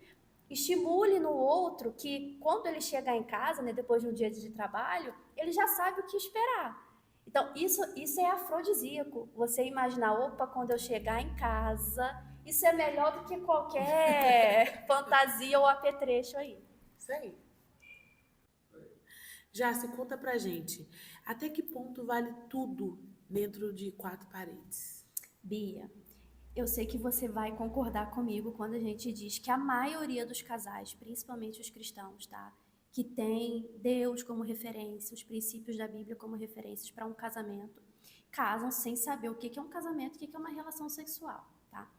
Estimule no outro que, quando ele chegar em casa, né, depois de um dia de trabalho, ele já sabe o que esperar. Então, isso é afrodisíaco. Você imaginar, opa, quando eu chegar em casa, isso é melhor do que qualquer fantasia ou apetrecho aí. Isso aí. Jace, conta pra gente, até que ponto vale tudo dentro de 4 paredes? Bia, eu sei que você vai concordar comigo quando a gente diz que a maioria dos casais, principalmente os cristãos, tá? Que tem Deus como referência, os princípios da Bíblia como referências para um casamento, casam sem saber o que que é um casamento, o que que é uma relação sexual, tá?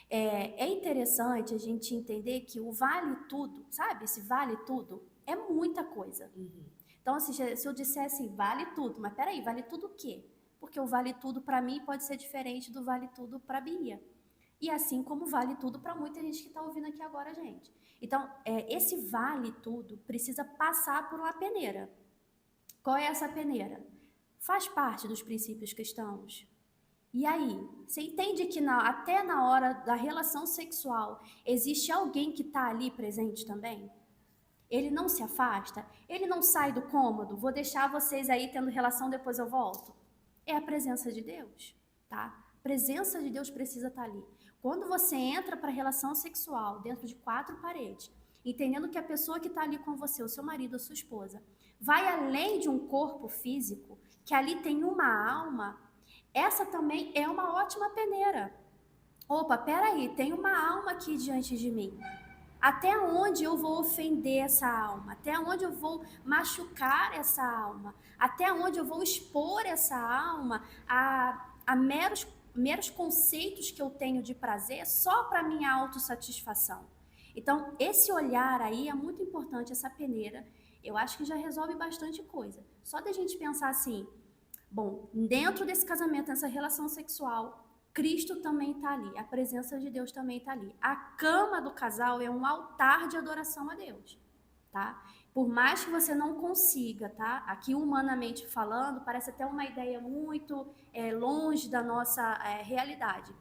É interessante a gente entender que o vale tudo, sabe? Esse vale tudo é muita coisa. Uhum. Então, se eu disser assim, vale tudo, mas peraí, vale tudo o quê? Porque o vale tudo para mim pode ser diferente do vale tudo para a Bia. E assim como vale tudo para muita gente que está ouvindo aqui agora, gente. Então, esse vale tudo precisa passar por uma peneira. Qual é essa peneira? Faz parte dos princípios cristãos? E aí, você entende que até na hora da relação sexual existe alguém que está ali presente também? Ele não se afasta? Ele não sai do cômodo? Vou deixar vocês aí tendo relação, depois eu volto? É a presença de Deus, tá? A presença de Deus precisa estar ali. Quando você entra para a relação sexual dentro de 4 paredes, entendendo que a pessoa que está ali com você, o seu marido, a sua esposa, vai além de um corpo físico, que ali tem uma alma, essa também é uma ótima peneira. Opa, peraí, tem uma alma aqui diante de mim. Até onde eu vou ofender essa alma? Até onde eu vou machucar essa alma? Até onde eu vou expor essa alma a meros conceitos que eu tenho de prazer só para minha autossatisfação? Então, esse olhar aí é muito importante, essa peneira. Eu acho que já resolve bastante coisa. Só da gente pensar assim, bom, dentro desse casamento, nessa relação sexual, Cristo também está ali, a presença de Deus também está ali. A cama do casal é um altar de adoração a Deus, tá? Por mais que você não consiga, tá? Aqui humanamente falando, parece até uma ideia muito longe da nossa realidade.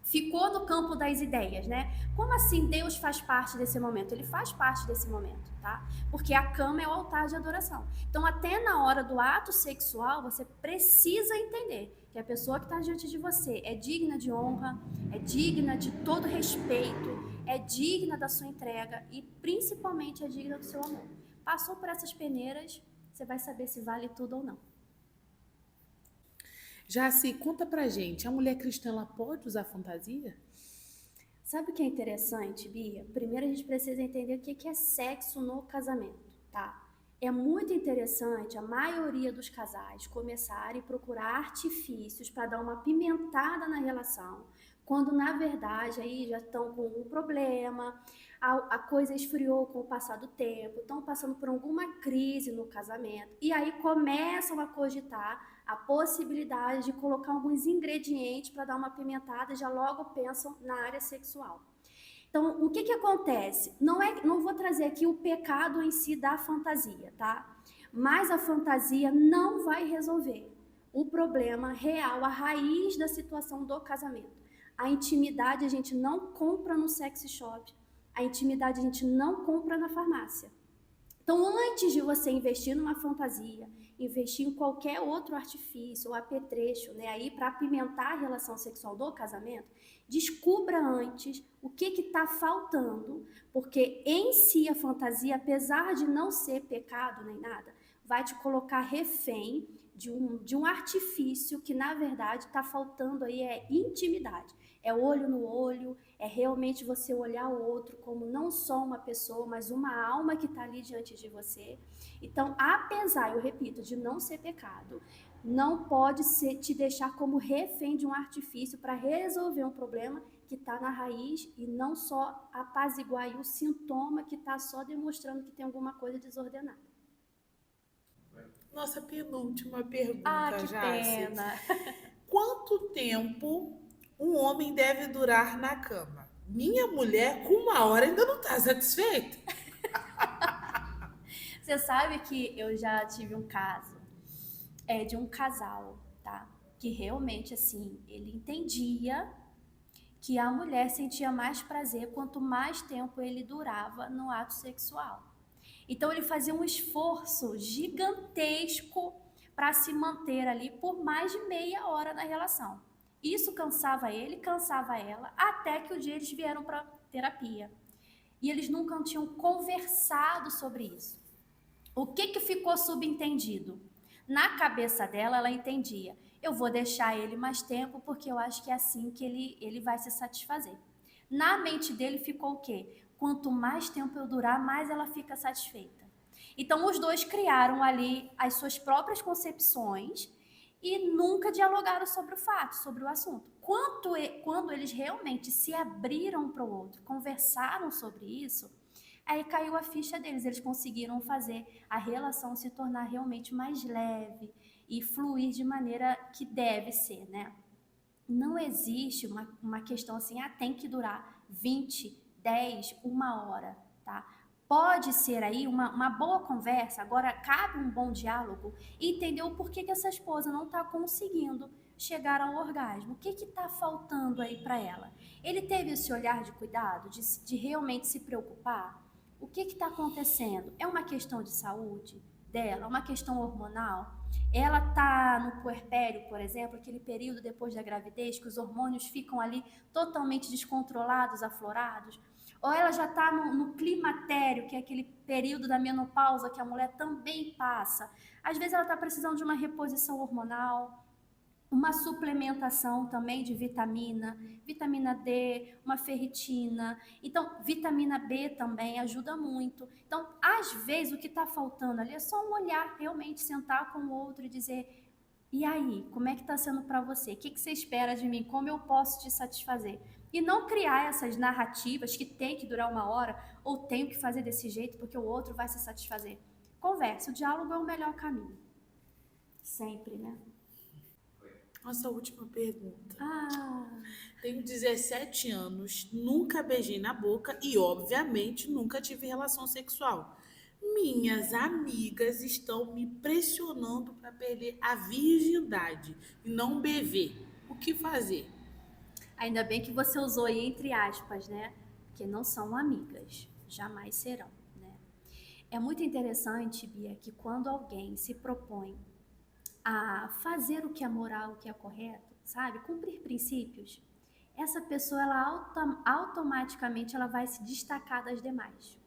Ficou no campo das ideias, né? Como assim Deus faz parte desse momento? Ele faz parte desse momento, tá? Porque a cama é o altar de adoração. Então, até na hora do ato sexual, você precisa entender que a pessoa que está diante de você é digna de honra, é digna de todo respeito, é digna da sua entrega e, principalmente, é digna do seu amor. Passou por essas peneiras, você vai saber se vale tudo ou não. Jaci, conta pra gente, a mulher cristã, ela pode usar fantasia? Sabe o que é interessante, Bia? Primeiro a gente precisa entender o que é sexo no casamento, tá? É muito interessante a maioria dos casais começarem a procurar artifícios para dar uma pimentada na relação, quando na verdade aí já estão com um problema, a coisa esfriou com o passar do tempo, estão passando por alguma crise no casamento, e aí começam a cogitar a possibilidade de colocar alguns ingredientes para dar uma pimentada e já logo pensam na área sexual. Então, o que acontece? Não vou trazer aqui o pecado em si da fantasia, tá? Mas a fantasia não vai resolver o problema real, a raiz da situação do casamento. A intimidade a gente não compra no sex shop, a intimidade a gente não compra na farmácia. Então, antes de você investir numa fantasia, investir em qualquer outro artifício ou apetrecho, né, aí para apimentar a relação sexual do casamento, descubra antes o que está faltando, porque em si a fantasia, apesar de não ser pecado nem nada, vai te colocar refém de um artifício que, na verdade, está faltando aí, é intimidade. É olho no olho, é realmente você olhar o outro como não só uma pessoa, mas uma alma que está ali diante de você. Então, apesar, eu repito, de não ser pecado, não pode te deixar como refém de um artifício para resolver um problema que está na raiz e não só apaziguar o sintoma que está só demonstrando que tem alguma coisa desordenada. Nossa penúltima pergunta, Ah, que Jaci. pena! Quanto tempo um homem deve durar na cama? Minha mulher, com 1 hora, ainda não está satisfeita. Você sabe que eu já tive um caso de um casal, tá? Que realmente, assim, ele entendia que a mulher sentia mais prazer quanto mais tempo ele durava no ato sexual. Então, ele fazia um esforço gigantesco para se manter ali por mais de meia hora na relação. Isso cansava ele, cansava ela, até que o dia eles vieram para terapia. E eles nunca tinham conversado sobre isso. O que ficou subentendido? Na cabeça dela, ela entendia: eu vou deixar ele mais tempo porque eu acho que é assim que ele vai se satisfazer. Na mente dele ficou o quê? Quanto mais tempo eu durar, mais ela fica satisfeita. Então, os dois criaram ali as suas próprias concepções e nunca dialogaram sobre o fato, sobre o assunto. Quando eles realmente se abriram um para o outro, conversaram sobre isso, aí caiu a ficha deles, eles conseguiram fazer a relação se tornar realmente mais leve e fluir de maneira que deve ser, né? Não existe uma questão assim, tem que durar 20, 10, 1 hora, tá? Pode ser aí uma boa conversa, agora cabe um bom diálogo e entender o porquê que essa esposa não está conseguindo chegar ao orgasmo. O que está faltando aí para ela? Ele teve esse olhar de cuidado, de realmente se preocupar? O que está acontecendo? É uma questão de saúde dela? É uma questão hormonal? Ela está no puerpério, por exemplo, aquele período depois da gravidez, que os hormônios ficam ali totalmente descontrolados, aflorados. Ou ela já está no climatério, que é aquele período da menopausa que a mulher também passa. Às vezes ela está precisando de uma reposição hormonal, uma suplementação também de vitamina D, uma ferritina. Então, vitamina B também ajuda muito. Então, às vezes, o que está faltando ali é só um olhar, realmente sentar com o outro e dizer: e aí, como é que está sendo para você? O que você espera de mim? Como eu posso te satisfazer? E não criar essas narrativas que tem que durar 1 hora ou tenho que fazer desse jeito porque o outro vai se satisfazer. Conversa, o diálogo é o melhor caminho. Sempre, né? Nossa última pergunta. Ah, Tenho 17 anos, nunca beijei na boca e, obviamente, nunca tive relação sexual. Minhas amigas estão me pressionando para perder a virgindade e não beber. O que fazer? ainda bem que você usou aí entre aspas, né? Porque não são amigas, jamais serão, né? É muito interessante, Bia, que quando alguém se propõe a fazer o que é moral, o que é correto, sabe? Cumprir princípios, essa pessoa, automaticamente ela vai se destacar das demais.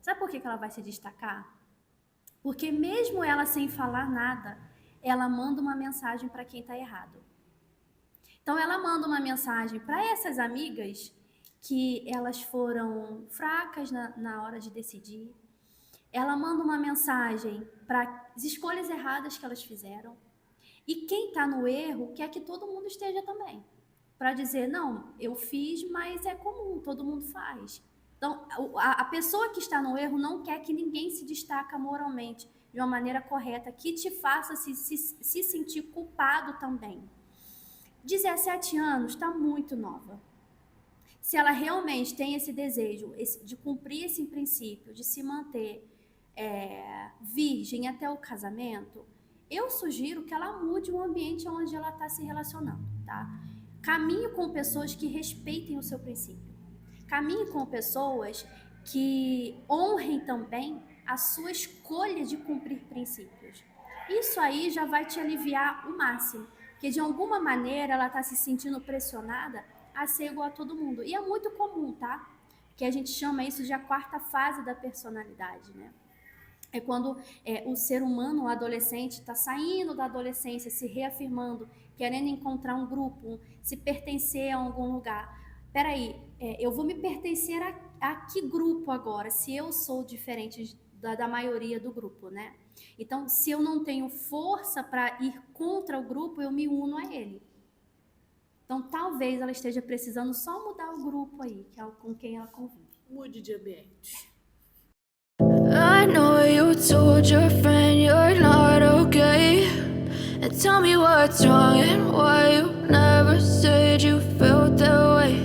Sabe por que ela vai se destacar? Porque mesmo ela sem falar nada, ela manda uma mensagem para quem está errado. Então ela manda uma mensagem para essas amigas que elas foram fracas na hora de decidir. Ela manda uma mensagem para as escolhas erradas que elas fizeram. E quem está no erro quer que todo mundo esteja também. Para dizer, não, eu fiz, mas é comum, todo mundo faz. Então, a pessoa que está no erro não quer que ninguém se destaque moralmente de uma maneira correta, que te faça se sentir culpado também. 17 anos está muito nova. Se ela realmente tem esse desejo de cumprir esse princípio, de se manter virgem até o casamento, eu sugiro que ela mude o ambiente onde ela está se relacionando, tá? Caminhe com pessoas que respeitem o seu princípio. Caminhe com pessoas que honrem também a sua escolha de cumprir princípios. Isso aí já vai te aliviar o máximo, porque de alguma maneira ela está se sentindo pressionada a ser igual a todo mundo. E é muito comum, tá? Que a gente chama isso de a 4ª fase da personalidade, né? É quando o ser humano, o adolescente, está saindo da adolescência, se reafirmando, querendo encontrar um grupo, se pertencer a algum lugar. Peraí, eu vou me pertencer a que grupo agora, se eu sou diferente da maioria do grupo, né? Então, se eu não tenho força para ir contra o grupo, eu me uno a ele. Então, talvez ela esteja precisando só mudar o grupo aí, que é com quem ela convive. Mude de ambiente. I know you told your friend you're not okay. And tell me what's wrong and why you never said you felt that way.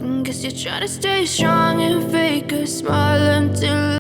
And guess you're trying to stay strong and fake a smile until